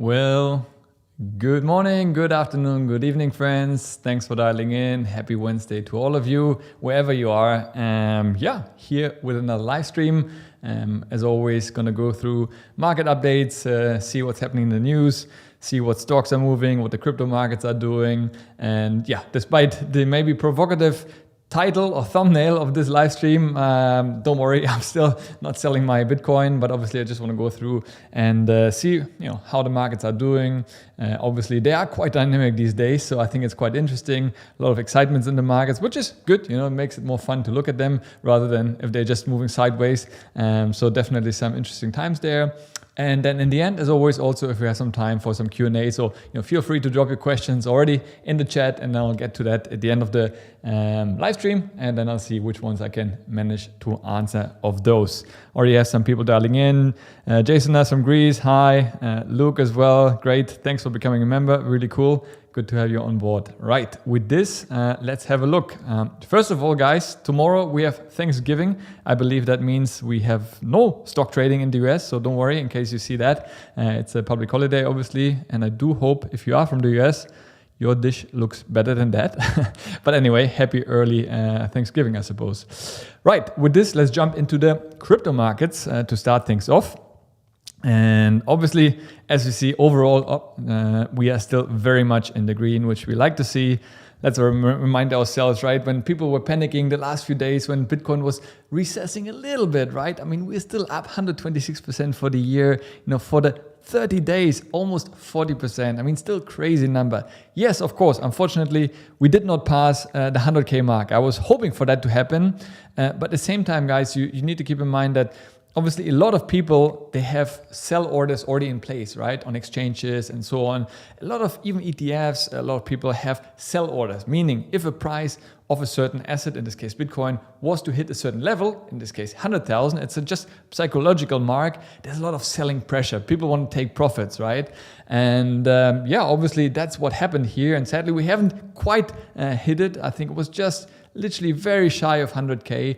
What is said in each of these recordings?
Well, good morning, good afternoon, good evening, friends. Thanks for dialing in. Happy Wednesday to all of you, wherever you are. Here with another live stream. As always, gonna go through market updates, see what's happening in the news, see what stocks are moving, what the crypto markets are doing. And yeah, despite the maybe provocative title or thumbnail of this live stream, don't worry, I'm still not selling my Bitcoin, but obviously I just want to go through and see how the markets are doing. Obviously they are quite dynamic these days, so I think it's quite interesting. A lot of excitement in the markets, which is good. It makes it more fun to look at them rather than if they're just moving sideways. So definitely some interesting times there. And then in the end, as always, also if we have some time for some Q&A, so feel free to drop your questions already in the chat, and then I'll get to that at the end of the live stream, and then I'll see which ones I can manage to answer of those. Already have some people dialing in. Jason is from Greece, hi. Luke as well, great. Thanks for becoming a member, really cool. Good to have you on board. Right, with this, let's have a look. First of all, guys, tomorrow we have Thanksgiving. I believe that means we have no stock trading in the US, so don't worry in case you see that. It's a public holiday, obviously, and I do hope if you are from the US, your dish looks better than that. But anyway, happy early Thanksgiving, I suppose. Right, with this, let's jump into the crypto markets to start things off. And obviously, as you see overall, we are still very much in the green, which we like to see. Let's remind ourselves, right? When people were panicking the last few days, when Bitcoin was recessing a little bit, right? I mean, we're still up 126% for the year, for the 30 days, almost 40%. I mean, still crazy number. Yes, of course, unfortunately, we did not pass the 100K mark. I was hoping for that to happen. But at the same time, guys, you need to keep in mind that obviously, a lot of people, they have sell orders already in place, right? On exchanges and so on. A lot of even ETFs, a lot of people have sell orders, meaning if a price of a certain asset, in this case Bitcoin, was to hit a certain level, in this case 100,000, it's a just psychological mark. There's a lot of selling pressure. People want to take profits, right? And obviously that's what happened here. And sadly, we haven't quite hit it. I think it was just literally very shy of 100K.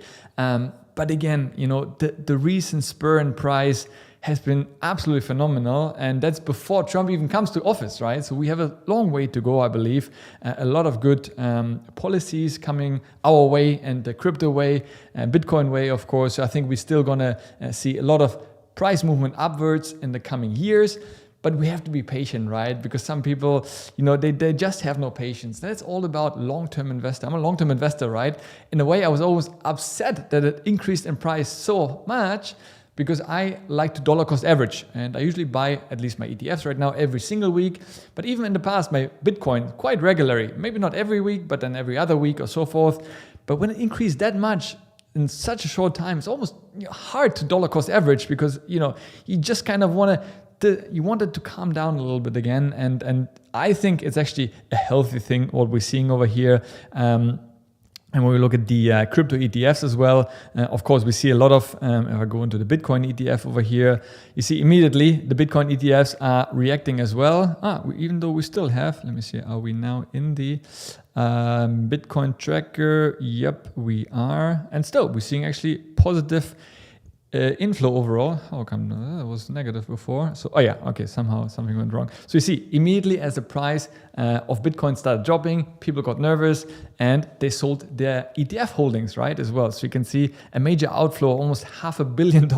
But again, the recent spur in price has been absolutely phenomenal. And that's before Trump even comes to office, right? So we have a long way to go, I believe. A lot of good policies coming our way and the crypto way, Bitcoin way, of course. So I think we're still going to see a lot of price movement upwards in the coming years. But we have to be patient, right? Because some people, they just have no patience. That's all about long-term investor. I'm a long-term investor, right? In a way, I was always upset that it increased in price so much because I like to dollar cost average. And I usually buy at least my ETFs right now every single week. But even in the past, my Bitcoin quite regularly, maybe not every week, but then every other week or so forth. But when it increased that much, in such a short time, it's almost hard to dollar cost average because, you just kind of you want it to calm down a little bit again, and I think it's actually a healthy thing what we're seeing over here. And when we look at the crypto ETFs as well, of course, we see a lot of, if I go into the Bitcoin ETF over here, you see immediately the Bitcoin ETFs are reacting as well. Even though we still have, let me see, are we now in the Bitcoin tracker? Yep, we are. And still, we're seeing actually positive inflow overall. How come that was negative before? So, somehow something went wrong. So you see, immediately as the price of Bitcoin started dropping, people got nervous and they sold their ETF holdings, right, as well. So you can see a major outflow, almost $500 million,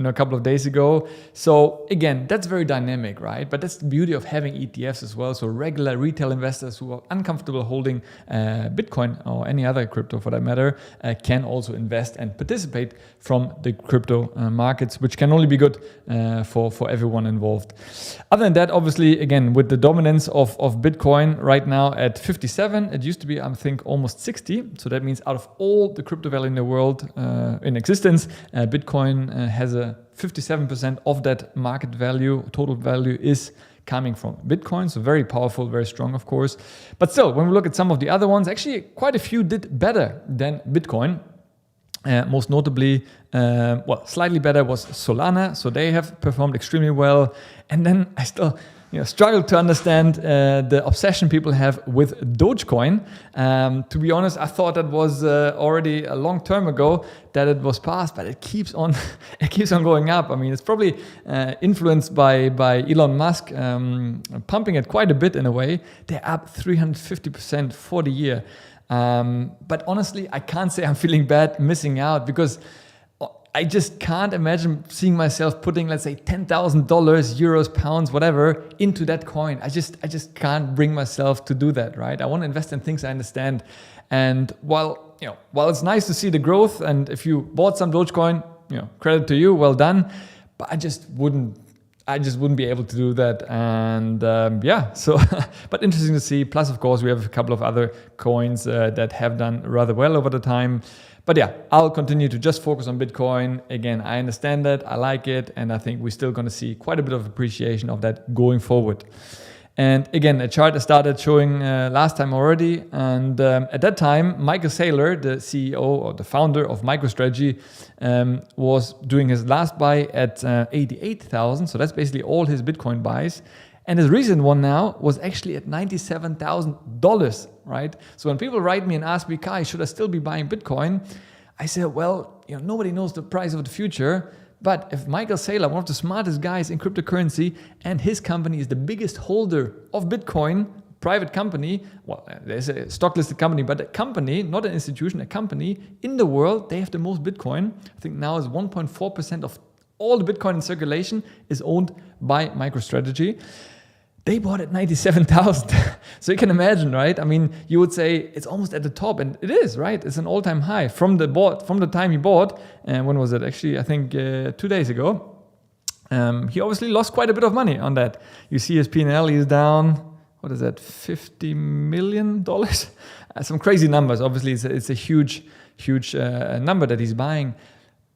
a couple of days ago. So again, that's very dynamic, right? But that's the beauty of having ETFs as well. So regular retail investors who are uncomfortable holding Bitcoin or any other crypto for that matter can also invest and participate from the crypto markets, which can only be good for everyone involved. Other than that, obviously, again, with the dominance of Bitcoin right now at 57, it used to be, I think, almost 60. So that means out of all the crypto value in the world in existence, Bitcoin has a 57% of that market value, total value is coming from Bitcoin. So very powerful, very strong, of course. But still, when we look at some of the other ones, actually quite a few did better than Bitcoin. Most notably, slightly better was Solana. So they have performed extremely well. And then struggle to understand the obsession people have with Dogecoin. To be honest, I thought that was already a long term ago that it was passed, but it keeps on going up. I mean, it's probably influenced by Elon Musk pumping it quite a bit in a way. They're up 350% for the year. But honestly, I can't say I'm feeling bad missing out, because I just can't imagine seeing myself putting, let's say, $10,000, euros, pounds, whatever, into that coin. I just can't bring myself to do that, right? I want to invest in things I understand. And while it's nice to see the growth, and if you bought some Dogecoin, credit to you, well done. But I just wouldn't be able to do that. And so, but interesting to see. Plus, of course, we have a couple of other coins that have done rather well over the time. But yeah, I'll continue to just focus on Bitcoin. Again, I understand that, I like it, and I think we're still going to see quite a bit of appreciation of that going forward. And again, a chart I started showing last time already. And at that time, Michael Saylor, the CEO or the founder of MicroStrategy, was doing his last buy at 88,000. So that's basically all his Bitcoin buys. And his recent one now was actually at $97,000, right? So when people write me and ask me, Kai, should I still be buying Bitcoin? I say, well, nobody knows the price of the future. But if Michael Saylor, one of the smartest guys in cryptocurrency, and his company is the biggest holder of Bitcoin, private company, well, there's a stock listed company, but a company, not an institution, a company in the world, they have the most Bitcoin. I think now is 1.4% of all the Bitcoin in circulation is owned by MicroStrategy. They bought at 97,000. So you can imagine, right? I mean, you would say it's almost at the top, and it is, right? It's an all-time high from the time he bought. And when was it? Actually, I think 2 days ago. He obviously lost quite a bit of money on that. You see his P&L, he's down, what is that, $50 million? Some crazy numbers. Obviously, it's a huge number that he's buying.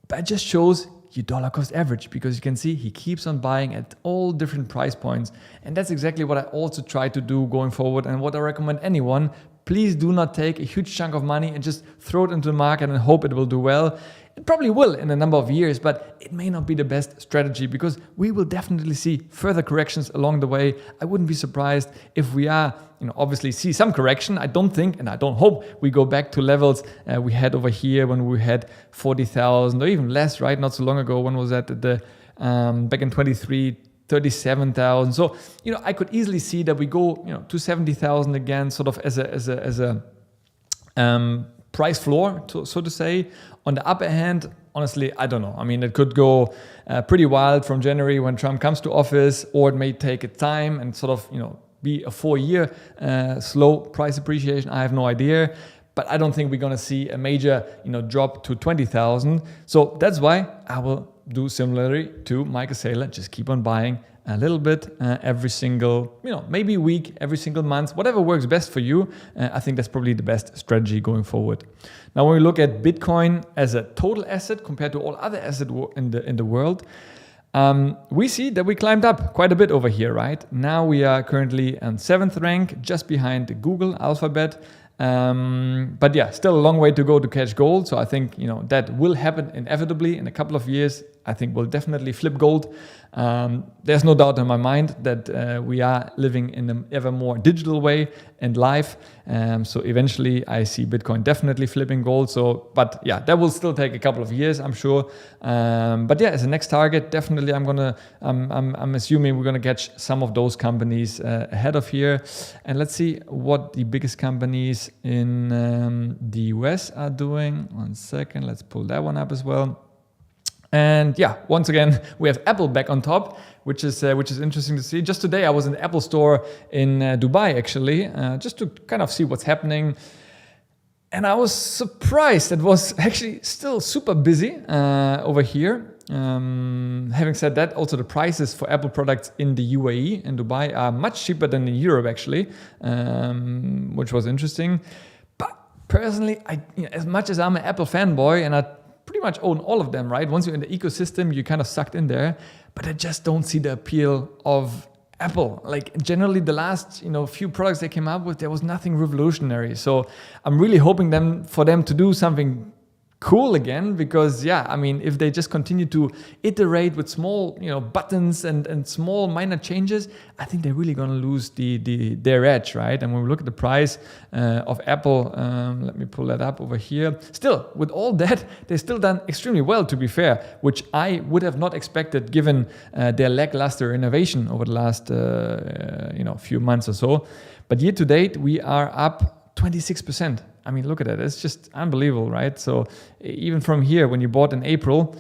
But it just shows your dollar cost average, because you can see he keeps on buying at all different price points. And that's exactly what I also try to do going forward, and what I recommend anyone. Please do not take a huge chunk of money and just throw it into the market and hope it will do well. It probably will in a number of years, but it may not be the best strategy, because we will definitely see further corrections along the way. I wouldn't be surprised if we are, obviously see some correction. I don't think, and I don't hope, we go back to levels we had over here when we had 40,000 or even less, right? Not so long ago. When was that? Back in 23, 37,000. So, I could easily see that we go, to 70,000 again, sort of as a price floor, so to say. On the upper hand, honestly, I don't know. I mean, it could go pretty wild from January when Trump comes to office, or it may take a time and sort of, be a 4-year slow price appreciation. I have no idea. But I don't think we're going to see a major, drop to 20,000. So that's why I will do similarly to Michael Saylor. Just keep on buying a little bit every single, maybe week, every single month, whatever works best for you. I think that's probably the best strategy going forward. Now, when we look at Bitcoin as a total asset compared to all other assets in the world, we see that we climbed up quite a bit over here, right? Now we are currently on 7th rank, just behind Google, Alphabet. But yeah, still a long way to go to catch gold. So I think, that will happen inevitably in a couple of years. I think we'll definitely flip gold. There's no doubt in my mind that we are living in an ever more digital way and life. So eventually I see Bitcoin definitely flipping gold. But yeah, that will still take a couple of years, I'm sure. But yeah, as a next target, definitely I'm assuming we're gonna catch some of those companies ahead of here. And let's see what the biggest companies in the US are doing. 1 second, let's pull that one up as well. And yeah, once again, we have Apple back on top, which is interesting to see. Just today, I was in the Apple store in Dubai, actually, just to kind of see what's happening. And I was surprised. It was actually still super busy over here. Having said that, also the prices for Apple products in the UAE, in Dubai, are much cheaper than in Europe, actually, which was interesting. But personally, as much as I'm an Apple fanboy, and I pretty much own all of them, right? Once you're in the ecosystem, you're kind of sucked in there. But I just don't see the appeal of Apple. Like generally the last, few products they came up with, there was nothing revolutionary. So I'm really hoping for them to do something cool again, because I mean, if they just continue to iterate with small, buttons and small minor changes, I think they're really going to lose their edge, right? And when we look at the price of Apple, let me pull that up over here. Still, with all that, they've still done extremely well, to be fair, which I would have not expected given their lackluster innovation over the last few months or so. But year to date, we are up 26%. I mean, look at that. It's just unbelievable, right? So even from here, when you bought in April,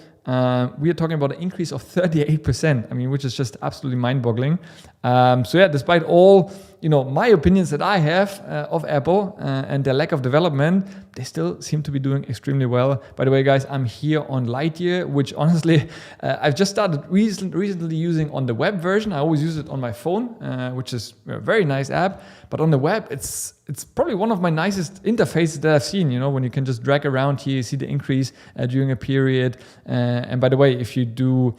we are talking about an increase of 38%. I mean, which is just absolutely mind-boggling. Despite all, my opinions that I have of Apple and their lack of development, they still seem to be doing extremely well. By the way, guys, I'm here on Lightyear, which honestly, I've just started recently using on the web version. I always use it on my phone, which is a very nice app. But on the web, it's probably one of my nicest interfaces that I've seen, when you can just drag around here, you see the increase during a period. And by the way, if you do,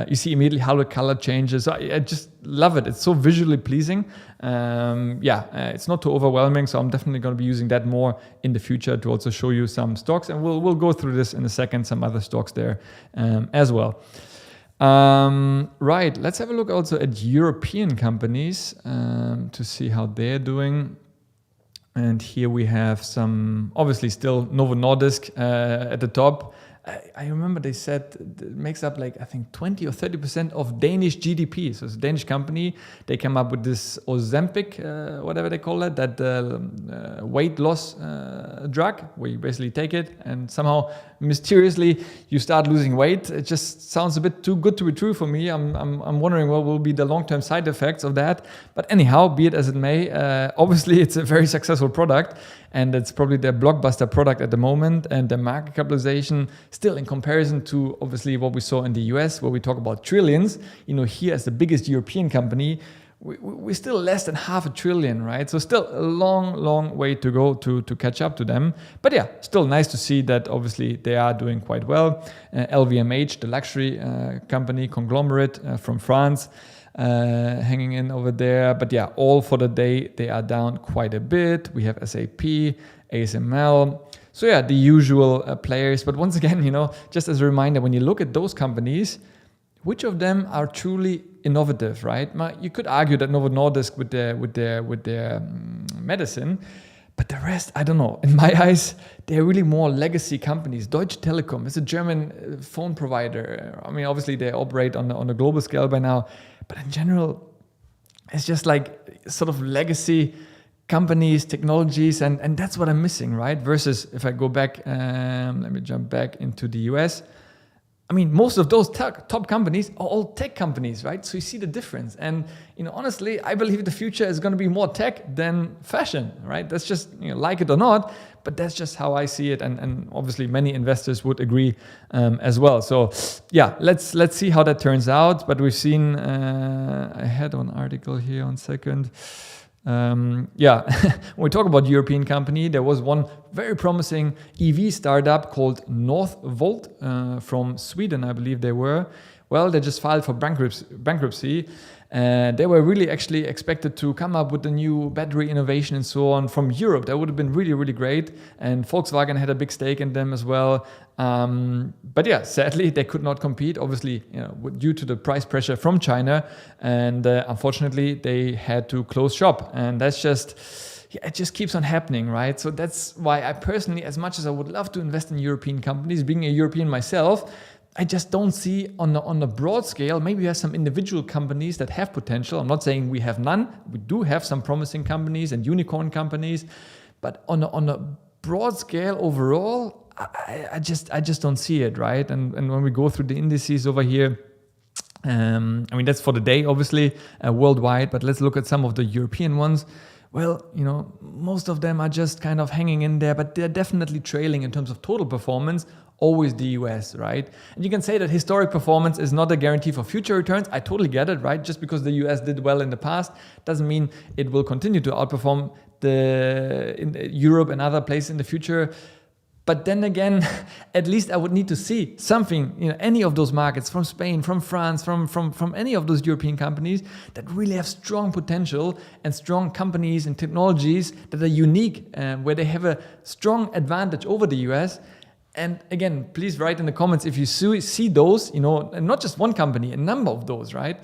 you see immediately how the color changes. So I just love it. It's so visually pleasing. It's not too overwhelming. So I'm definitely going to be using that more in the future to also show you some stocks. And we'll go through this in a second, some other stocks there as well. Right, let's have a look also at European companies to see how they're doing. And here we have some, obviously still Novo Nordisk at the top. I remember they said it makes up like, I think 20 or 30% of Danish GDP. So it's a Danish company. They came up with this Ozempic, whatever they call it, that weight loss drug, where you basically take it and somehow mysteriously you start losing weight. It just sounds a bit too good to be true for me. I'm wondering what will be the long-term side effects of that. But anyhow, be it as it may, obviously it's a very successful product. And it's probably their blockbuster product at the moment, and the market capitalization still in comparison to obviously what we saw in the US, where we talk about trillions, here as the biggest European company, we're still less than $500 billion, right? So still a long way to go to catch up to them. But still nice to see that obviously they are doing quite well. LVMH, the luxury company conglomerate from France, hanging in over there. But all for the day, they are down quite a bit. We have SAP, ASML. So the usual players. But once again, just as a reminder, when you look at those companies, which of them are truly innovative, right? You could argue that Novo Nordisk with their medicine, but the rest, I don't know. In my eyes, they're really more legacy companies. Deutsche Telekom is a German phone provider. I mean, obviously they operate on a global scale by now, but in general, it's just like sort of legacy companies, technologies, and that's what I'm missing, right? Versus if I go back, let me jump back into the US. I mean, most of those top companies are all tech companies, right? So you see the difference. And, honestly, I believe the future is going to be more tech than fashion, right? That's just, like it or not, but that's just how I see it. And obviously many investors would agree as well. So let's see how that turns out. But we've seen, I had one article here on second. When we talk about European company, there was one very promising EV startup called Northvolt from Sweden, I believe they were. Well, they just filed for bankruptcy. They were really actually expected to come up with a new battery innovation and so on from Europe. That would have been really, really great. And Volkswagen had a big stake in them as well. But sadly, they could not compete, obviously, due to the price pressure from China. And unfortunately, they had to close shop. And that's just, it just keeps on happening, right? So that's why I personally, as much as I would love to invest in European companies, being a European myself, I just don't see on a broad scale. Maybe we have some individual companies that have potential. I'm not saying we have none. We do have some promising companies and unicorn companies, but on a broad scale overall, I just don't see it, right? And when we go through the indices over here, I mean, that's for the day, obviously, worldwide, but let's look at some of the European ones. Well, most of them are just kind of hanging in there, but they're definitely trailing in terms of total performance, always the US, right? And you can say that historic performance is not a guarantee for future returns. I totally get it, right? Just because the US did well in the past doesn't mean it will continue to outperform in Europe and other places in the future. But then again, at least I would need to see something, any of those markets from Spain, from France, from any of those European companies that really have strong potential and strong companies and technologies that are unique, where they have a strong advantage over the US. And again, please write in the comments if you see those, and not just one company, a number of those, right?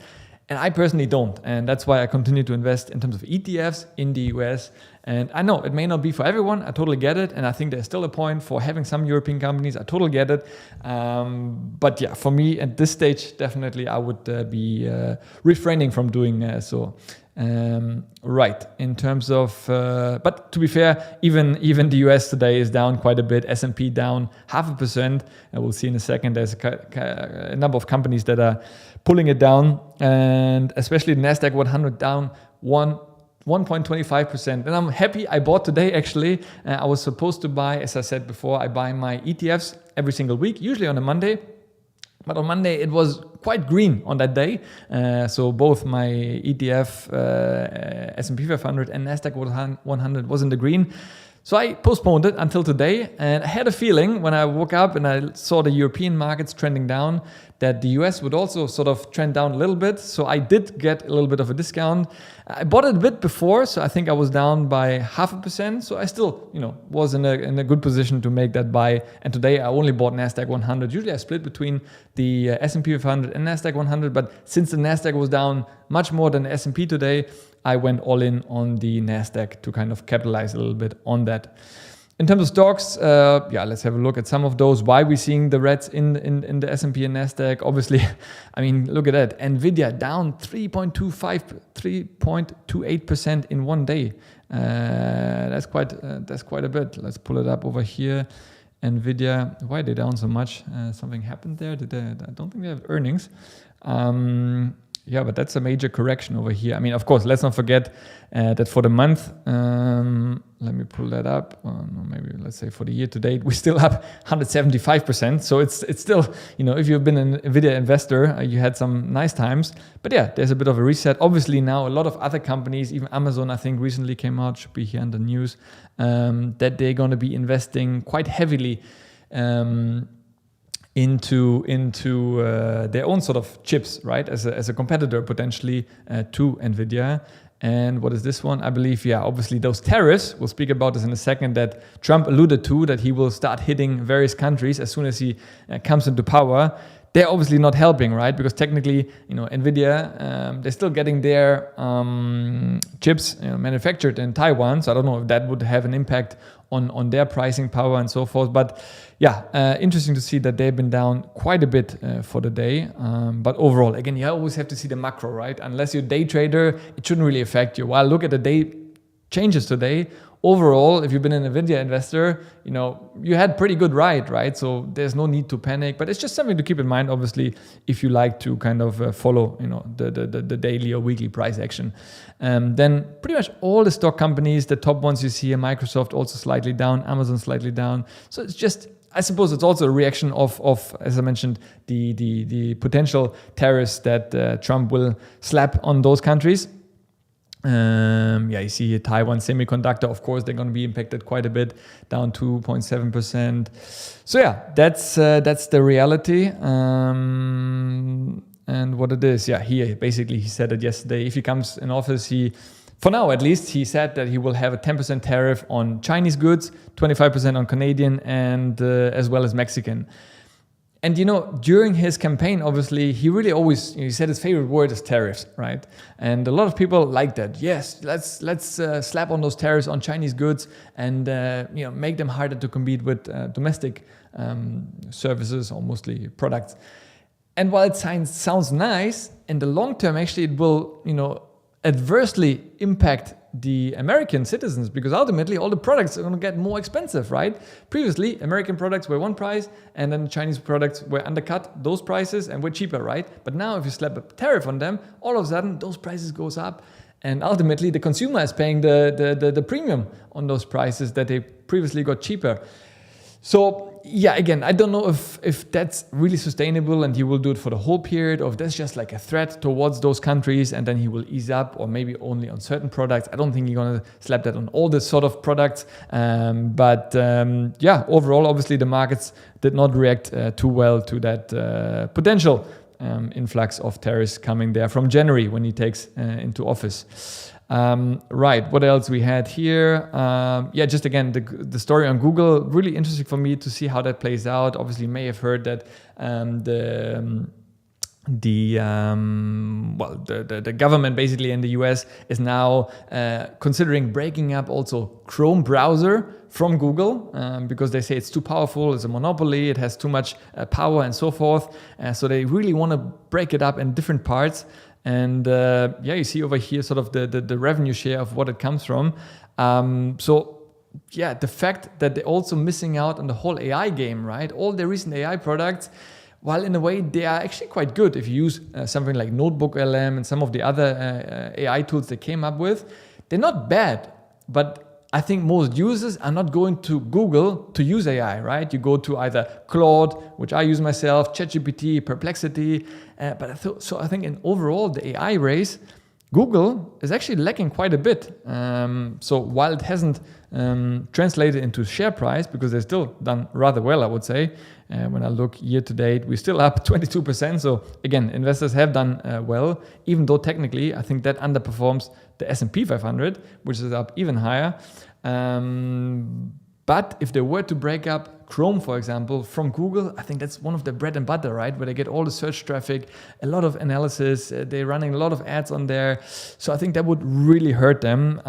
And I personally don't. And that's why I continue to invest in terms of ETFs in the US. And I know it may not be for everyone. I totally get it. And I think there's still a point for having some European companies. I totally get it. But yeah, for me at this stage, definitely I would be refraining from doing so. Right, in terms of, but to be fair, even the US today is down quite a bit. S&P down 0.5%. And we'll see in a second. There's a number of companies that are pulling it down, and especially the Nasdaq 100 down 1.25%. And I'm happy I bought today, actually. I was supposed to buy, as I said before, I buy my ETFs every single week, usually on a Monday. But on Monday, it was quite green on that day. So both my ETF, S&P 500 and Nasdaq 100 was in the green. So I postponed it until today, and I had a feeling when I woke up and I saw the European markets trending down that the US would also sort of trend down a little bit. So I did get a little bit of a discount. I bought it a bit before, so I think I was down by 0.5%. So I still, was in a good position to make that buy. And today I only bought Nasdaq 100. Usually I split between the S&P 500 and Nasdaq 100, but since the Nasdaq was down much more than the S&P today, I went all in on the Nasdaq to kind of capitalize a little bit on that. In terms of stocks, let's have a look at some of those. Why we're seeing the reds in the S&P and Nasdaq? Obviously, I mean, look at that. Nvidia down 3.28% in one day. That's quite a bit. Let's pull it up over here. Nvidia, why are they down so much? Something happened there. I don't think they have earnings. Yeah, but that's a major correction over here. I mean, of course, let's not forget that for the month, let me pull that up. Maybe let's say for the year to date, we're still up 175%. So it's still, if you've been an Nvidia investor, you had some nice times. But yeah, there's a bit of a reset. Obviously now a lot of other companies, even Amazon, I think recently came out, should be here in the news, that they're going to be investing quite heavily into their own sort of chips, right? As a competitor potentially to Nvidia. And what is this one? I believe, obviously those tariffs, we'll speak about this in a second, that Trump alluded to, that he will start hitting various countries as soon as he comes into power. They're obviously not helping, right? Because technically, Nvidia, they're still getting their chips manufactured in Taiwan. So I don't know if that would have an impact on their pricing power and so forth. But interesting to see that they've been down quite a bit for the day. But overall, again, you always have to see the macro, right? Unless you're a day trader, it shouldn't really affect you. While look at the day changes today. Overall, if you've been an Nvidia investor, you had pretty good ride, right? So there's no need to panic, but it's just something to keep in mind, obviously, if you like to kind of follow, the daily or weekly price action. Then pretty much all the stock companies, the top ones you see, Microsoft also slightly down, Amazon slightly down. So it's just, I suppose it's also a reaction of as I mentioned, the potential tariffs that Trump will slap on those countries. You see here Taiwan Semiconductor, of course, they're going to be impacted quite a bit, down 2.7%. So that's the reality. And what it is, here basically he said it yesterday. If he comes in office, for now at least, he said that he will have a 10% tariff on Chinese goods, 25% on Canadian, and as well as Mexican. And during his campaign, obviously, he really always, he said his favorite word is tariffs, right? And a lot of people like that. Yes, let's slap on those tariffs on Chinese goods and make them harder to compete with domestic services or mostly products. And while it sounds nice, in the long term, actually, it will adversely impact the American citizens, because ultimately all the products are going to get more expensive, right? Previously, American products were one price, and then Chinese products were undercut those prices and were cheaper, right? But now if you slap a tariff on them, all of a sudden those prices goes up, and ultimately the consumer is paying the premium on those prices that they previously got cheaper. So again, I don't know if that's really sustainable and he will do it for the whole period, or if that's just like a threat towards those countries and then he will ease up, or maybe only on certain products. I don't think he's going to slap that on all the sort of products. But overall, obviously the markets did not react too well to that potential influx of tariffs coming there from January when he takes into office. Right, what else we had here? Just again, the story on Google, really interesting for me to see how that plays out. Obviously, you may have heard that the government basically in the US is now considering breaking up also Chrome browser from Google because they say it's too powerful, it's a monopoly, it has too much power and so forth. So they really want to break it up in different parts. And you see over here sort of the revenue share of what it comes from. The fact that they're also missing out on the whole AI game, right? All the recent AI products, while in a way they are actually quite good if you use something like Notebook LM and some of the other AI tools they came up with, they're not bad, but I think most users are not going to Google to use AI, right? You go to either Claude, which I use myself, ChatGPT, Perplexity, but I think in overall the AI race, Google is actually lacking quite a bit. So while it hasn't translated into share price, because they're still done rather well, I would say. When I look year to date, we're still up 22%. So again, investors have done well, even though technically I think that underperforms the S&P 500, which is up even higher. But if they were to break up Chrome, for example, from Google, I think that's one of the bread and butter, right? Where they get all the search traffic, a lot of analysis, they're running a lot of ads on there. So I think that would really hurt them.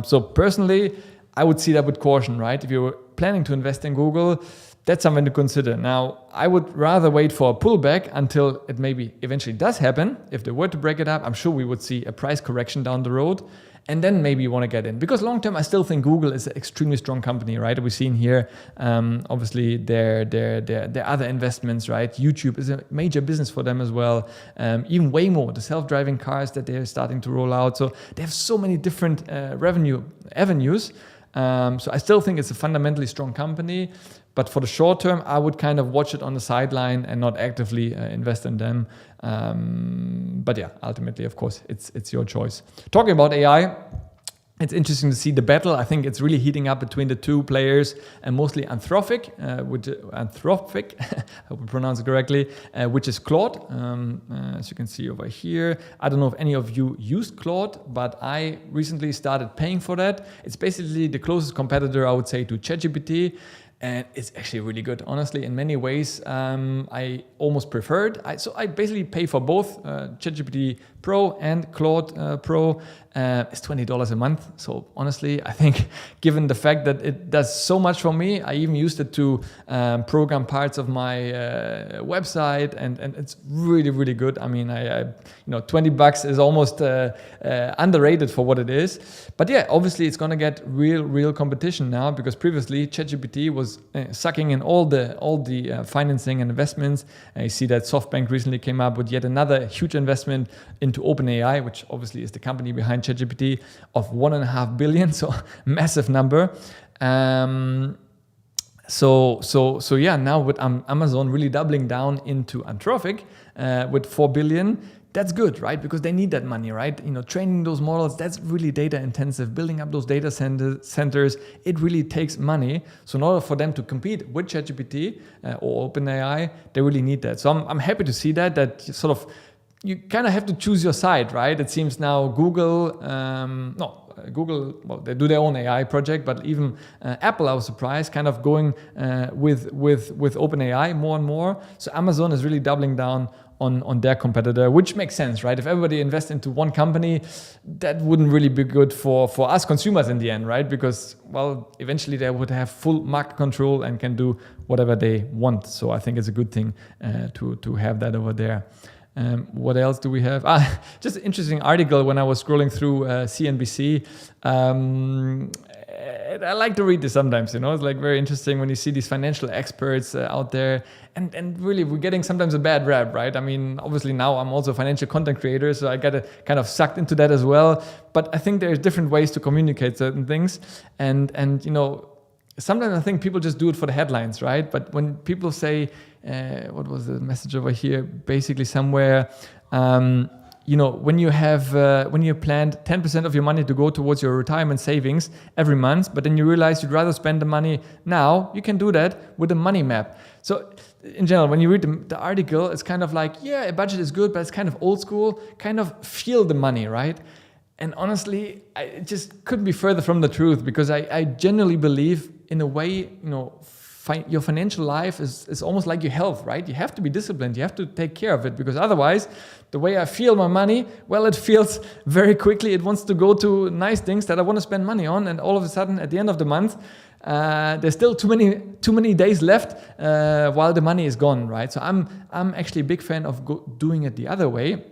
So personally, I would see that with caution, right? If you're planning to invest in Google, that's something to consider. Now, I would rather wait for a pullback until it maybe eventually does happen. If they were to break it up, I'm sure we would see a price correction down the road. And then maybe you want to get in. Because long term, I still think Google is an extremely strong company, right? We've seen here, obviously, their other investments, right? YouTube is a major business for them as well. Even Waymo, the self-driving cars that they're starting to roll out. So they have so many different revenue avenues. So I still think it's a fundamentally strong company. But for the short term, I would kind of watch it on the sideline and not actively invest in them. But yeah, ultimately, of course, it's your choice. Talking about AI, it's interesting to see the battle. I think it's really heating up between the two players, and mostly Anthropic, I hope I pronounce it correctly, which is Claude, as you can see over here. I don't know if any of you used Claude, but I recently started paying for that. It's basically the closest competitor, I would say, to ChatGPT. And it's actually really good, honestly. In many ways, I almost preferred. So I basically pay for both ChatGPT Pro and Claude Pro. It's $20 a month. So honestly, I think given the fact that it does so much for me, I even used it to program parts of my website, and it's really, really good. I mean, $20 is almost underrated for what it is. But yeah, obviously it's gonna get real competition now, because previously ChatGPT was sucking in all the financing and investments. You see that SoftBank recently came up with yet another huge investment into OpenAI, which obviously is the company behind ChatGPT, of $1.5 billion, so massive number. So yeah, now with Amazon really doubling down into Anthropic with $4 billion. That's good, right? Because they need that money, right? Training those models, that's really data intensive. Building up those data centers, it really takes money. So in order for them to compete with ChatGPT or OpenAI, they really need that. So I'm happy to see that sort of, you kind of have to choose your side, right? It seems now Google, well, they do their own AI project, but even Apple, I was surprised, kind of going with OpenAI more and more. So Amazon is really doubling down on their competitor, which makes sense, right? If everybody invests into one company, that wouldn't really be good for us consumers in the end, right? Because, well, eventually they would have full market control and can do whatever they want. So I think it's a good thing to have that over there. What else do we have? Just an interesting article when I was scrolling through CNBC. I like to read this sometimes, it's like very interesting when you see these financial experts out there, and really we're getting sometimes a bad rap, right? I mean, obviously now I'm also a financial content creator, so I get kind of sucked into that as well. But I think there's different ways to communicate certain things, and sometimes I think people just do it for the headlines, right? But when people say, what was the message over here? Basically somewhere, when you planned 10% of your money to go towards your retirement savings every month, but then you realize you'd rather spend the money now, you can do that with a money map. So in general, when you read the article, it's kind of like, yeah, a budget is good, but it's kind of old school, kind of feel the money, right? And honestly, it just couldn't be further from the truth, because I genuinely believe, in a way, your financial life is almost like your health, right? You have to be disciplined. You have to take care of it, because otherwise, the way I feel my money, well, it feels very quickly. It wants to go to nice things that I want to spend money on. And all of a sudden, at the end of the month, there's still too many days left while the money is gone, right? So I'm actually a big fan of doing it the other way,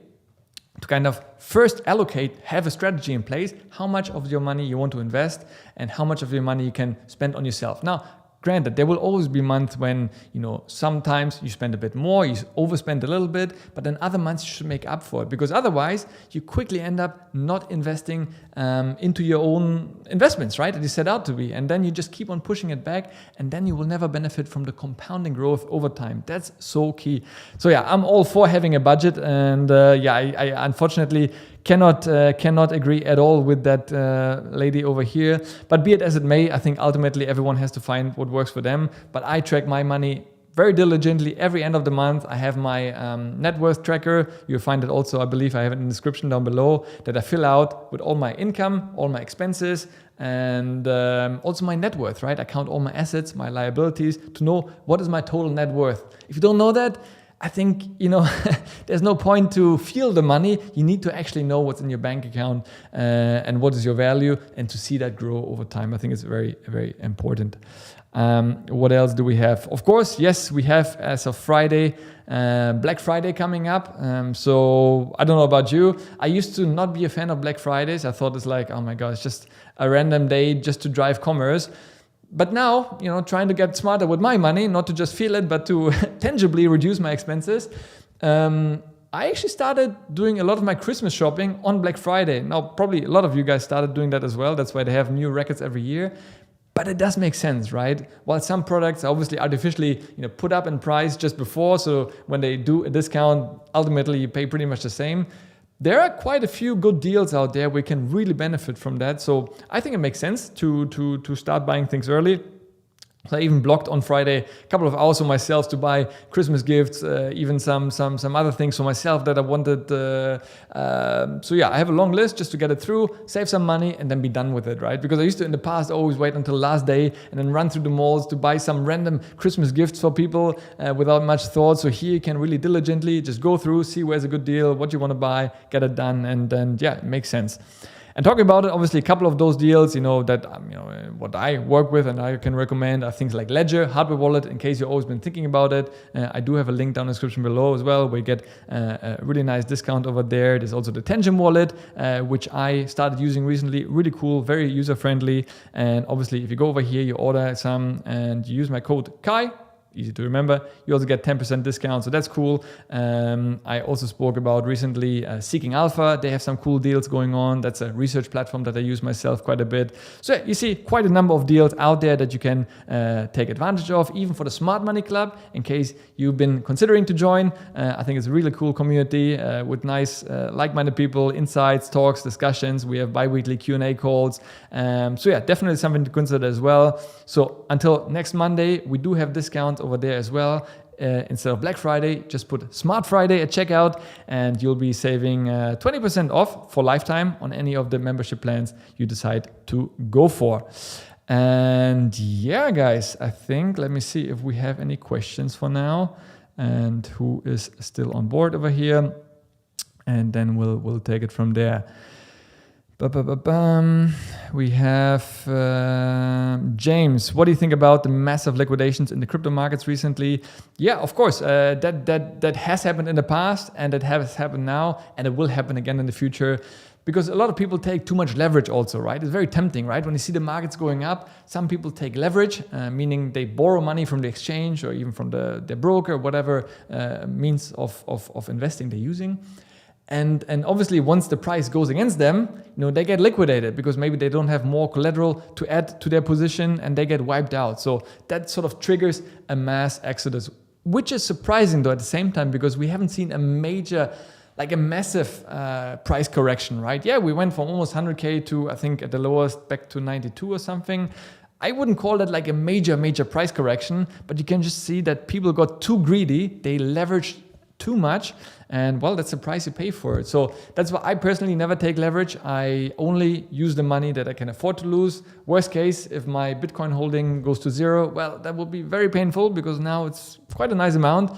to kind of first allocate, have a strategy in place, how much of your money you want to invest and how much of your money you can spend on yourself. Now, granted, there will always be months when, sometimes you spend a bit more, you overspend a little bit, but then other months you should make up for it, because otherwise you quickly end up not investing into your own investments, right? That you set out to be. And then you just keep on pushing it back, and then you will never benefit from the compounding growth over time. That's so key. So yeah, I'm all for having a budget, and I unfortunately cannot agree at all with that lady over here. But be it as it may, I think ultimately everyone has to find what works for them. But I track my money very diligently every end of the month. I have my net worth tracker. You'll find it also, I believe I have it in the description down below, that I fill out with all my income, all my expenses, and also my net worth, right? I count all my assets, my liabilities, to know what is my total net worth. If you don't know that, I think, there's no point to feel the money. You need to actually know what's in your bank account and what is your value, and to see that grow over time. I think it's very, very important. What else do we have? Of course, yes, we have, as of Friday, Black Friday coming up. So I don't know about you. I used to not be a fan of Black Fridays. I thought it's like, oh my God, it's just a random day just to drive commerce. But now, trying to get smarter with my money, not to just feel it, but to tangibly reduce my expenses. I actually started doing a lot of my Christmas shopping on Black Friday. Now, probably a lot of you guys started doing that as well. That's why they have new records every year. But it does make sense, right? While some products are obviously artificially, put up in price just before, so when they do a discount, ultimately you pay pretty much the same. There are quite a few good deals out there. We can really benefit from that. So I think it makes sense to start buying things early. So I even blocked on Friday a couple of hours for myself to buy Christmas gifts, even some other things for myself that I wanted. So yeah, I have a long list just to get it through, save some money, and then be done with it, right? Because I used to, in the past, always wait until last day and then run through the malls to buy some random Christmas gifts for people without much thought. So here you can really diligently just go through, see where's a good deal, what you want to buy, get it done, and then yeah, it makes sense. And talking about it, obviously a couple of those deals, that what I work with and I can recommend are things like Ledger, hardware wallet, in case you've always been thinking about it. I do have a link down in the description below as well, where you get a really nice discount over there. There's also the Tension wallet, which I started using recently. Really cool, very user-friendly. And obviously, if you go over here, you order some and you use my code KAI, easy to remember, you also get 10% discount, so that's cool. I also spoke about recently Seeking Alpha. They have some cool deals going on. That's a research platform that I use myself quite a bit. So yeah, you see quite a number of deals out there that you can take advantage of, even for the Smart Money Club, in case you've been considering to join. I think it's a really cool community with nice like-minded people, insights, talks, discussions. We have bi-weekly Q&A calls. So yeah, definitely something to consider as well. So until next Monday, we do have discounts over there as well. Instead of Black Friday, just put Smart Friday at checkout and you'll be saving 20% off for lifetime on any of the membership plans you decide to go for. And yeah, guys, I think, let me see if we have any questions for now and who is still on board over here. And then we'll take it from there. We have James. What do you think about the massive liquidations in the crypto markets recently? Yeah, of course, that has happened in the past, and that has happened now, and it will happen again in the future. Because a lot of people take too much leverage also, right? It's very tempting, right? When you see the markets going up, some people take leverage, meaning they borrow money from the exchange or even from their broker, whatever means of investing they're using. And obviously, once the price goes against them, they get liquidated because maybe they don't have more collateral to add to their position and they get wiped out. So that sort of triggers a mass exodus, which is surprising though at the same time, because we haven't seen a massive price correction, right? Yeah, we went from almost 100K to, I think at the lowest back to 92 or something. I wouldn't call that like a major price correction, but you can just see that people got too greedy. They leveraged too much. And well, that's the price you pay for it. So that's why I personally never take leverage. I only use the money that I can afford to lose. Worst case, if my Bitcoin holding goes to zero, well, that will be very painful because now it's quite a nice amount.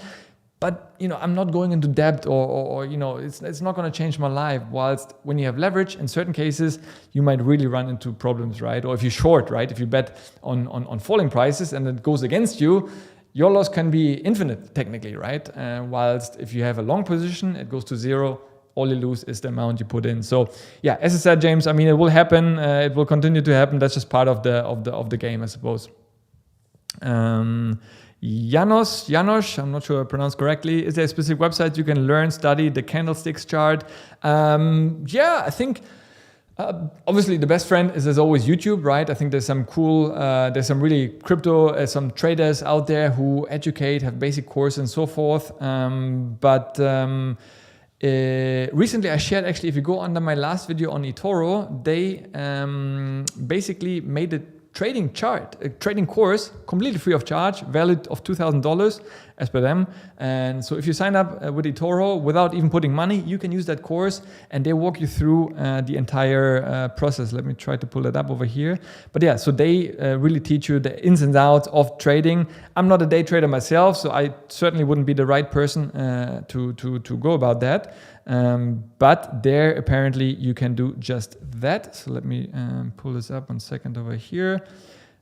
But, I'm not going into debt or it's not going to change my life. Whilst when you have leverage, in certain cases, you might really run into problems, right? Or if you short, right? If you bet on falling prices and it goes against you, your loss can be infinite technically, right? Whilst if you have a long position, it goes to zero. All you lose is the amount you put in. So yeah, as I said, James, it will happen. It will continue to happen. That's just part of the game, I suppose. Janos, I'm not sure I pronounced correctly. Is there a specific website you can learn, study the candlesticks chart? I think obviously the best friend is as always YouTube, right? I think there's some cool, there's some really crypto, some traders out there who educate, have basic course and so forth. Recently I shared, actually, if you go under my last video on eToro, they basically made a trading course, completely free of charge, valid of $2,000 as per them. And so if you sign up with eToro without even putting money, you can use that course and they walk you through the entire process. Let me try to pull it up over here. But yeah, so they really teach you the ins and outs of trading. I'm not a day trader myself, so I certainly wouldn't be the right person to go about that. But there apparently you can do just that. So let me pull this up 1 second over here.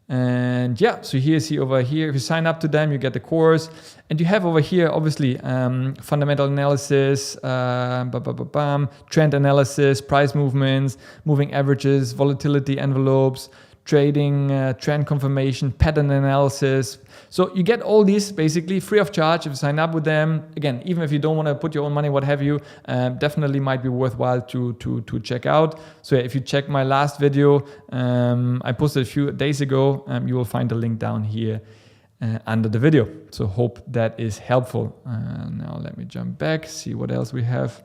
And yeah, so here you see over here, if you sign up to them, you get the course. And you have over here, obviously, fundamental analysis, trend analysis, price movements, moving averages, volatility envelopes, trading, trend confirmation, pattern analysis. So you get all these basically free of charge if you sign up with them. Again, even if you don't want to put your own money, what have you, definitely might be worthwhile to check out. So yeah, if you check my last video, I posted a few days ago, you will find the link down here under the video. So hope that is helpful. Now let me jump back, see what else we have.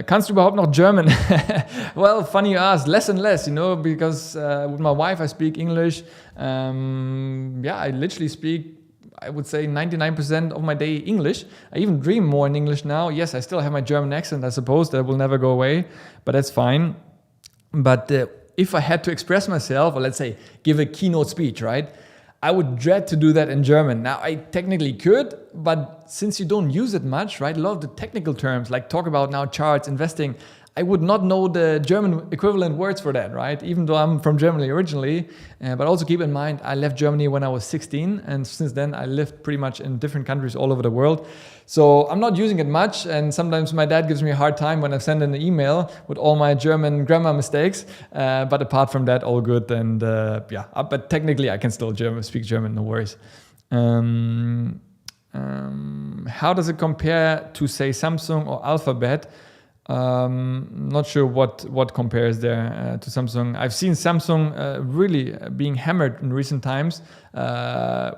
Kannst du überhaupt noch German? Well, funny you ask, less and less, because with my wife I speak English. I literally speak, I would say 99% of my day English. I even dream more in English now. Yes, I still have my German accent, I suppose, that will never go away, but that's fine. But if I had to express myself, or let's say give a keynote speech, right? I would dread to do that in German. Now, I technically could, but since you don't use it much, right? A lot of the technical terms, like talk about now charts, investing, I would not know the German equivalent words for that, right? Even though I'm from Germany originally. But also keep in mind, I left Germany when I was 16. And since then, I lived pretty much in different countries all over the world. So I'm not using it much. And sometimes my dad gives me a hard time when I send an email with all my German grammar mistakes. But apart from that, all good. And but technically, I can still speak German, no worries. How does it compare to, say, Samsung or Alphabet? Not sure what compares there to Samsung. I've seen Samsung really being hammered in recent times,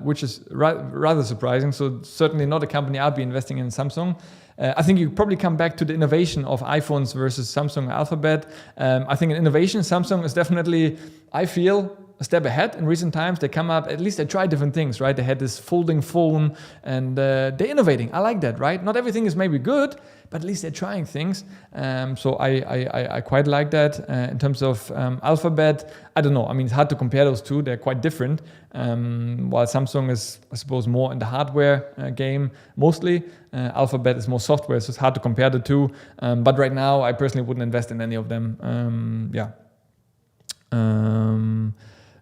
which is rather surprising. So certainly not a company I'd be investing in, Samsung. I think you probably come back to the innovation of iPhones versus Samsung Alphabet. I think in innovation, Samsung is definitely, I feel, a step ahead in recent times. They come up, at least they try different things, right? They had this folding phone and they're innovating. I like that, right? Not everything is maybe good, but at least they're trying things. So I quite like that. In terms of Alphabet, I don't know. I mean, it's hard to compare those two. They're quite different. While Samsung is, I suppose, more in the hardware game mostly. Alphabet is more software, so it's hard to compare the two. But right now, I personally wouldn't invest in any of them.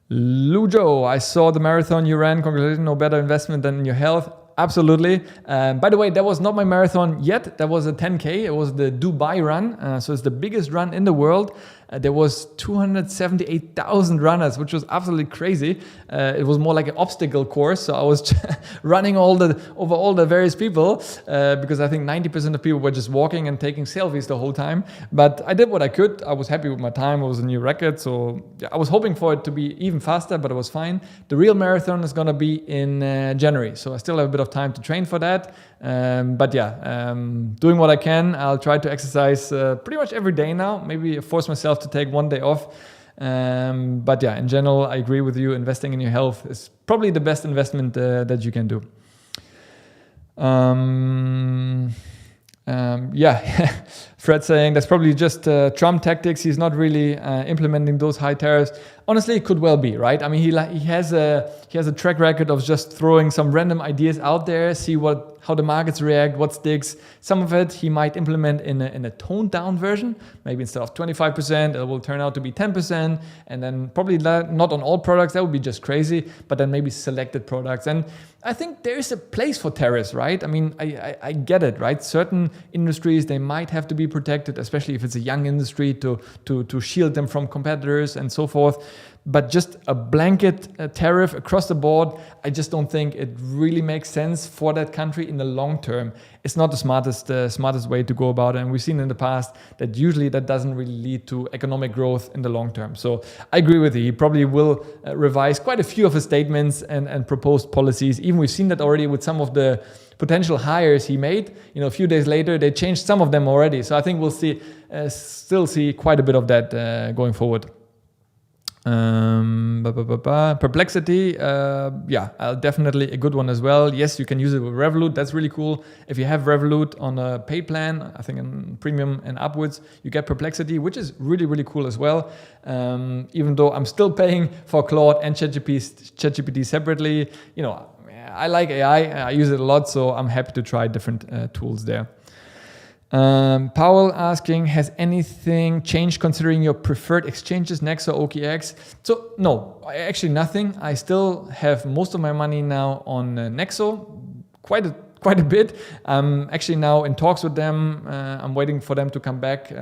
Lujo, I saw the marathon you ran. Congratulations, no better investment than your health. Absolutely. By the way, that was not my marathon yet. That was a 10K. It was the Dubai run. So it's the biggest run in the world. There was 278,000 runners, which was absolutely crazy. It was more like an obstacle course. So I was running over all the various people because I think 90% of people were just walking and taking selfies the whole time. But I did what I could. I was happy with my time. It was a new record. So yeah, I was hoping for it to be even faster, but it was fine. The real marathon is going to be in January. So I still have a bit of time to train for that. Doing what I can. I'll try to exercise pretty much every day now. Maybe force myself to take one day off. But yeah, in general, I agree with you. Investing in your health is probably the best investment that you can do. Yeah, Fred saying that's probably just Trump tactics. He's not really implementing those high tariffs. Honestly, it could well be, right? I mean, he has a track record of just throwing some random ideas out there, see how the markets react, what sticks. Some of it he might implement in a toned down version. Maybe instead of 25%, it will turn out to be 10%, and then probably not on all products. That would be just crazy. But then maybe selected products. And I think there is a place for tariffs, right? I mean, I get it, right? Certain industries, they might have to be protected, especially if it's a young industry, to shield them from competitors and so forth. But just a blanket tariff across the board, I just don't think it really makes sense for that country in the long term. It's not the smartest way to go about it. And we've seen in the past that usually that doesn't really lead to economic growth in the long term. So I agree with you. He probably will revise quite a few of his statements and proposed policies. Even we've seen that already with some of the potential hires he made. A few days later, they changed some of them already. So I think we'll still see quite a bit of that going forward. Perplexity, definitely a good one as well. Yes, you can use it with Revolut. That's really cool. If you have Revolut on a paid plan, I think in premium and upwards, you get Perplexity, which is really, really cool as well. Even though I'm still paying for Claude and ChatGPT separately, I like AI. I use it a lot, so I'm happy to try different tools there. Powell asking, has anything changed considering your preferred exchanges, Nexo, OKX? So no, actually nothing. I still have most of my money now on Nexo, quite a bit. I'm actually now in talks with them. I'm waiting for them to come back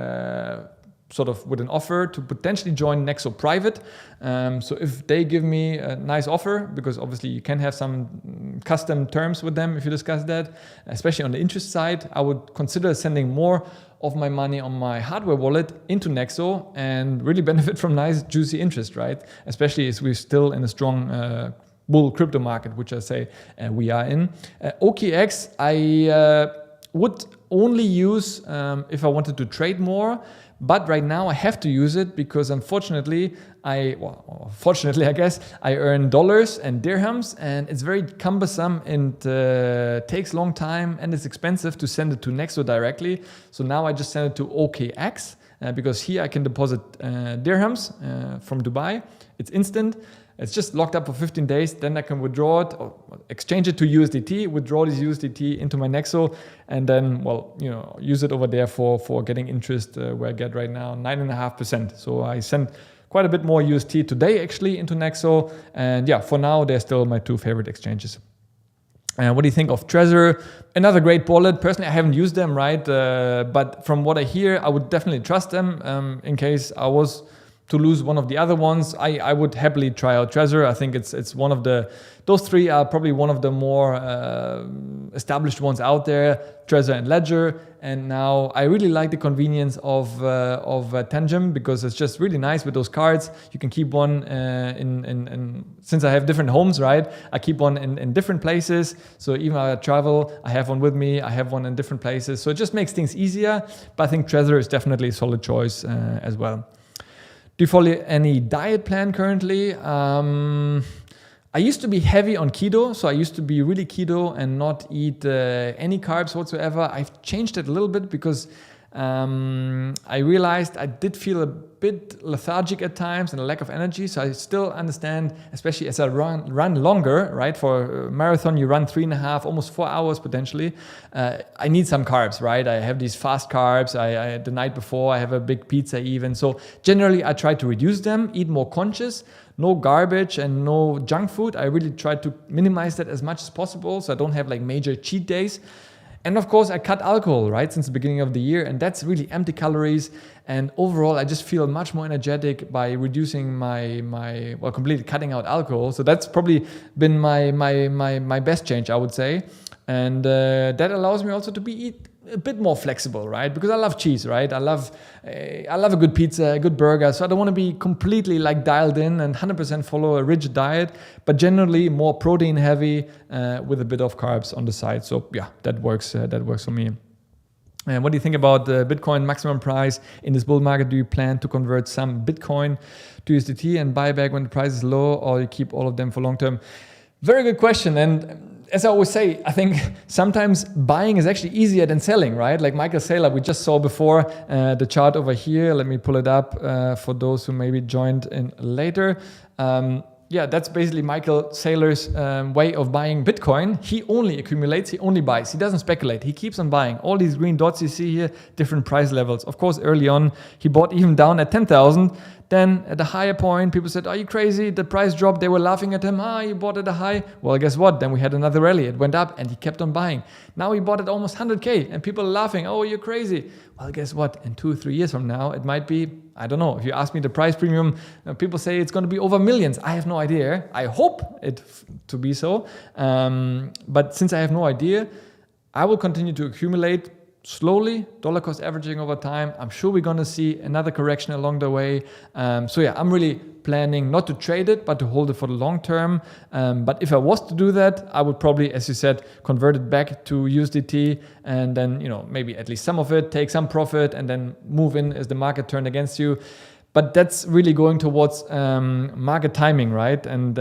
sort of with an offer to potentially join Nexo Private. So if they give me a nice offer, because obviously you can have some custom terms with them if you discuss that, especially on the interest side, I would consider sending more of my money on my hardware wallet into Nexo and really benefit from nice juicy interest, right? Especially as we're still in a strong bull crypto market, which I say we are in. OKX, I would only use if I wanted to trade more. But right now I have to use it because unfortunately, fortunately I guess, I earn dollars and dirhams, and it's very cumbersome and takes a long time and it's expensive to send it to Nexo directly. So now I just send it to OKX because here I can deposit dirhams from Dubai. It's instant. It's just locked up for 15 days. Then I can withdraw it, or exchange it to USDT, withdraw this USDT into my Nexo, and then, use it over there for getting interest where I get right now 9.5%. So I send quite a bit more UST today actually into Nexo. And yeah, for now, they're still my two favorite exchanges. What do you think of Trezor? Another great wallet. Personally, I haven't used them, right? But from what I hear, I would definitely trust them in case I was to lose one of the other ones. I would happily try out Trezor. I think it's one of those three are probably one of the more established ones out there, Trezor and Ledger. And now I really like the convenience of Tangem because it's just really nice with those cards. You can keep one since I have different homes, right? I keep one in different places. So even if I travel, I have one with me. I have one in different places. So it just makes things easier. But I think Trezor is definitely a solid choice as well. Do you follow any diet plan currently? I used to be heavy on keto, so I used to be really keto and not eat any carbs whatsoever. I've changed it a little bit because I realized I did feel a bit lethargic at times and a lack of energy. So I still understand, especially as I run longer, right? For a marathon, you run 3.5, almost 4 hours potentially. I need some carbs, right? I have these fast carbs. The night before, I have a big pizza even. So generally, I try to reduce them, eat more conscious, no garbage and no junk food. I really try to minimize that as much as possible so I don't have like major cheat days. And of course, I cut alcohol, right, since the beginning of the year, and that's really empty calories. And overall, I just feel much more energetic by reducing completely cutting out alcohol. So that's probably been my best change, I would say. And that allows me also to be a bit more flexible, right? Because I love cheese, right? I love a good pizza, a good burger. So I don't want to be completely like dialed in and 100% follow a rigid diet, but generally more protein heavy with a bit of carbs on the side. So yeah, that works for me. And what do you think about the Bitcoin maximum price in this bull market? Do you plan to convert some Bitcoin to USDT and buy back when the price is low, or you keep all of them for long term? Very good question. And as I always say, I think sometimes buying is actually easier than selling, right? Like Michael Saylor, we just saw before the chart over here. Let me pull it up for those who maybe joined in later. Yeah, that's basically Michael Saylor's way of buying Bitcoin. He only accumulates, he only buys, he doesn't speculate, he keeps on buying. All these green dots you see here, different price levels. Of course, early on, he bought even down at 10,000. Then at a higher point, people said, are you crazy? The price dropped. They were laughing at him. You bought at a high. Well, guess what? Then we had another rally. It went up and he kept on buying. Now he bought at almost 100K and people are laughing. Oh, you're crazy. Well, guess what? In 2-3 years from now, it might be, I don't know. If you ask me the price premium, people say it's going to be over millions. I have no idea. I hope it to be so. But since I have no idea, I will continue to accumulate slowly, dollar cost averaging over time. I'm sure we're going to see another correction along the way. So yeah, I'm really planning not to trade it, but to hold it for the long term. But if I was to do that, I would probably, as you said, convert it back to USDT and then, maybe at least some of it, take some profit and then move in as the market turned against you. But that's really going towards market timing, right? And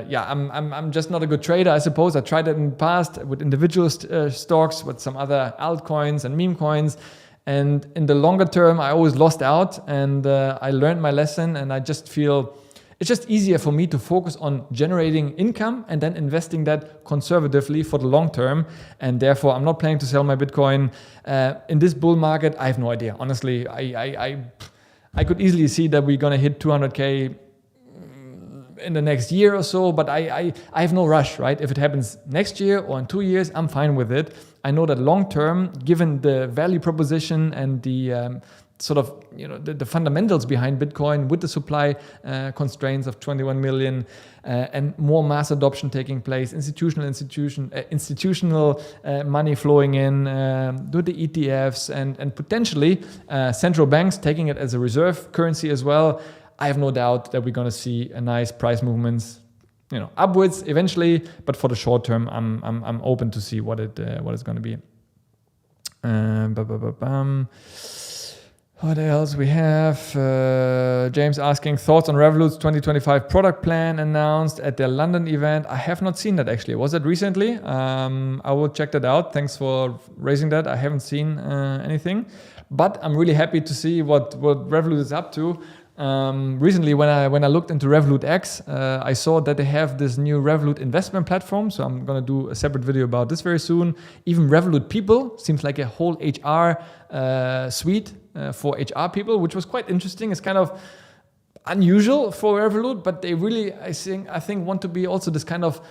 yeah, I'm just not a good trader, I suppose. I tried it in the past with individual stocks, with some other altcoins and meme coins. And in the longer term, I always lost out. And I learned my lesson. And I just feel it's just easier for me to focus on generating income and then investing that conservatively for the long term. And therefore, I'm not planning to sell my Bitcoin. In this bull market, I have no idea. Honestly, I could easily see that we're going to hit 200K in the next year or so, but I have no rush, right? If it happens next year or in 2 years, I'm fine with it. I know that long term, given the value proposition and the the fundamentals behind Bitcoin with the supply constraints of 21 million and more mass adoption taking place, institutional money flowing in, with the ETFs and potentially central banks taking it as a reserve currency as well. I have no doubt that we're going to see a nice price movements, upwards eventually. But for the short term, I'm open to see what it's going to be. What else we have? James asking thoughts on Revolut's 2025 product plan announced at their London event. I have not seen that actually. Was that recently? I will check that out. Thanks for raising that. I haven't seen anything, but I'm really happy to see what Revolut is up to. Recently, when I looked into Revolut X, I saw that they have this new Revolut investment platform. So I'm going to do a separate video about this very soon. Even Revolut People seems like a whole HR suite for HR people, which was quite interesting. It's kind of unusual for Revolut, but they really, I think want to be also this kind of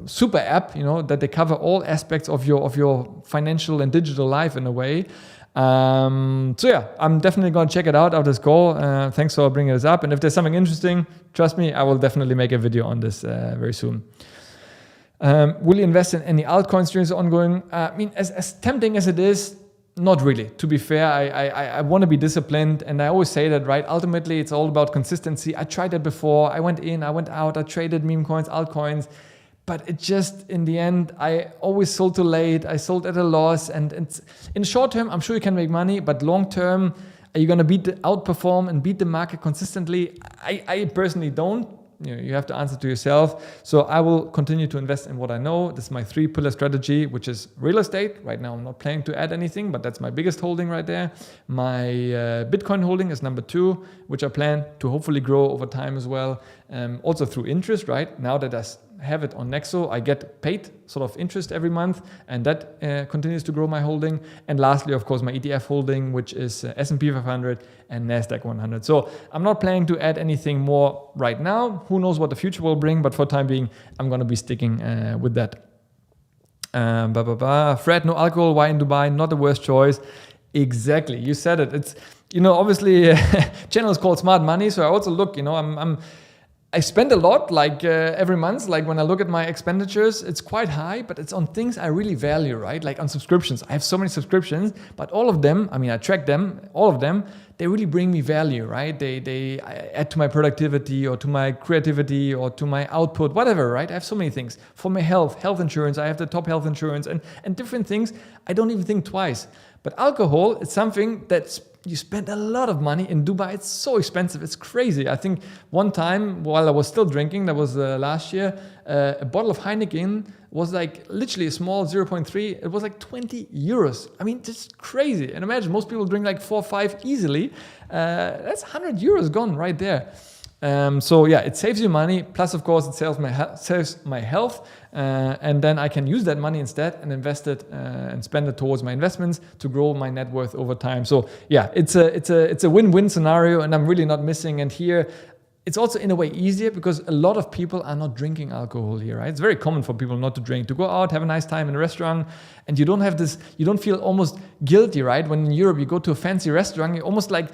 super app, that they cover all aspects of your financial and digital life in a way. So yeah, I'm definitely going to check it out after this call. Thanks for bringing this up. And if there's something interesting, trust me, I will definitely make a video on this very soon. Will you invest in any altcoins during the ongoing? I mean, as tempting as it is, not really. To be fair, I want to be disciplined. And I always say that, right? Ultimately, it's all about consistency. I tried that before. I went in, I went out, I traded meme coins, altcoins. But it just, in the end, I always sold too late. I sold at a loss. And it's, in the short term, I'm sure you can make money. But long term, are you going to outperform and beat the market consistently? I personally don't. You have to answer to yourself. So I will continue to invest in what I know. This is my 3-pillar strategy, which is real estate. Right now, I'm not planning to add anything, but that's my biggest holding right there. My Bitcoin holding is number 2, which I plan to hopefully grow over time as well. Also through interest, right? Now that I have it on Nexo, I get paid sort of interest every month, and that continues to grow my holding. And lastly, of course, my ETF holding, which is S&P 500 and NASDAQ 100. So I'm not planning to add anything more right now. Who knows what the future will bring, but for the time being, I'm going to be sticking with that. Fred, no alcohol, why in Dubai? Not the worst choice. Exactly, you said it. It's, obviously, channel is called Smart Money, so I also look, I spend a lot, like every month. Like when I look at my expenditures, it's quite high, but it's on things I really value, right? Like on subscriptions. I have so many subscriptions, but all of them, I track them, all of them, they really bring me value, right? They add to my productivity or to my creativity or to my output, whatever, right? I have so many things. For my health insurance, I have the top health insurance and different things. I don't even think twice. But alcohol, it's something that's you spend a lot of money in Dubai. It's so expensive. It's crazy. I think one time while I was still drinking, that was last year, a bottle of Heineken was like literally a small 0.3. It was like 20 euros. I mean, just crazy. And imagine most people drink like 4 or 5 easily. That's 100 euros gone right there. So yeah, it saves you money. Plus, of course, it saves my health. And then I can use that money instead and invest it and spend it towards my investments to grow my net worth over time. So yeah, it's a win-win scenario, and I'm really not missing. And here, it's also in a way easier because a lot of people are not drinking alcohol here, right? It's very common for people not to drink, to go out, have a nice time in a restaurant, and you don't feel almost guilty, right? When in Europe you go to a fancy restaurant, you're almost like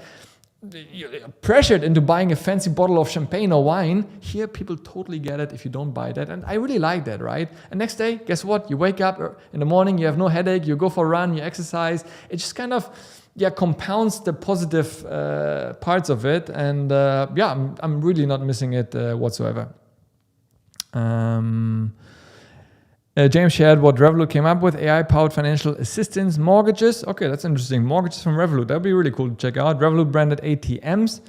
you're pressured into buying a fancy bottle of champagne or wine. Here, people totally get it if you don't buy that. And I really like that, right? And next day, guess what? You wake up in the morning, you have no headache, you go for a run, you exercise. It just kind of, compounds the positive parts of it. And I'm really not missing it whatsoever. James shared what Revolut came up with, AI-powered financial assistance, mortgages. Okay, that's interesting. Mortgages from Revolut. That'd be really cool to check out. Revolut branded ATMs.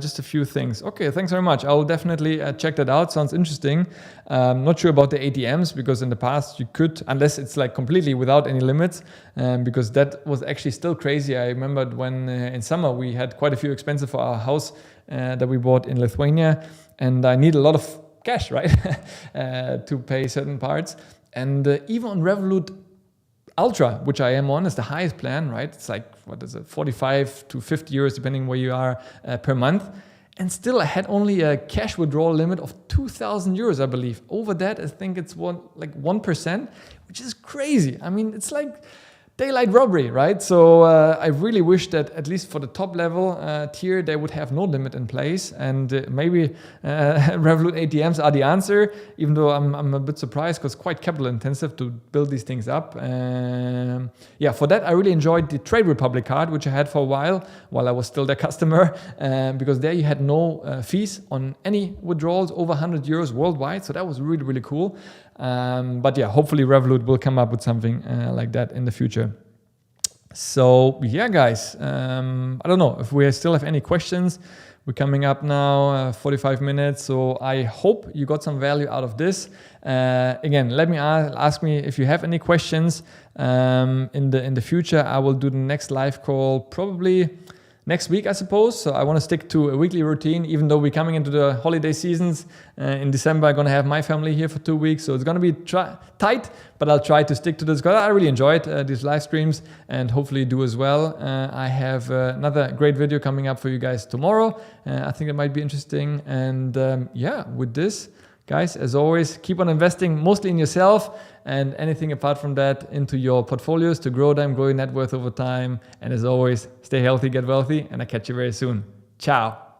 Just a few things. Okay, thanks very much. I'll definitely check that out. Sounds interesting. Not sure about the ATMs because in the past you could, unless it's like completely without any limits, because that was actually still crazy. I remembered when in summer we had quite a few expenses for our house that we bought in Lithuania, and I need a lot of cash, right, to pay certain parts. And even on Revolut Ultra, which I am on, is the highest plan, right? It's like, 45 to 50 euros, depending where you are per month. And still I had only a cash withdrawal limit of 2,000 euros, I believe. Over that, I think it's 1%, which is crazy. I mean, it's like daylight robbery, right? So I really wish that at least for the top level tier, they would have no limit in place. And maybe Revolut ATMs are the answer, even though I'm a bit surprised because it's quite capital intensive to build these things up. For that, I really enjoyed the Trade Republic card, which I had for a while I was still their customer, because there you had no fees on any withdrawals over 100 euros worldwide. So that was really, really cool. Hopefully Revolut will come up with something like that in the future. So yeah, guys, I don't know if we still have any questions. We're coming up now 45 minutes, so I hope you got some value out of this. Again, let me ask me if you have any questions. In the future, I will do the next live call probably next week, I suppose. So I want to stick to a weekly routine, even though we're coming into the holiday seasons. In December, I'm going to have my family here for 2 weeks. So it's going to be tight, but I'll try to stick to this because I really enjoyed these live streams and hopefully do as well. I have another great video coming up for you guys tomorrow. I think it might be interesting. And with this, guys, as always, keep on investing mostly in yourself and anything apart from that into your portfolios to grow them, grow your net worth over time. And as always, stay healthy, get wealthy, and I'll catch you very soon. Ciao.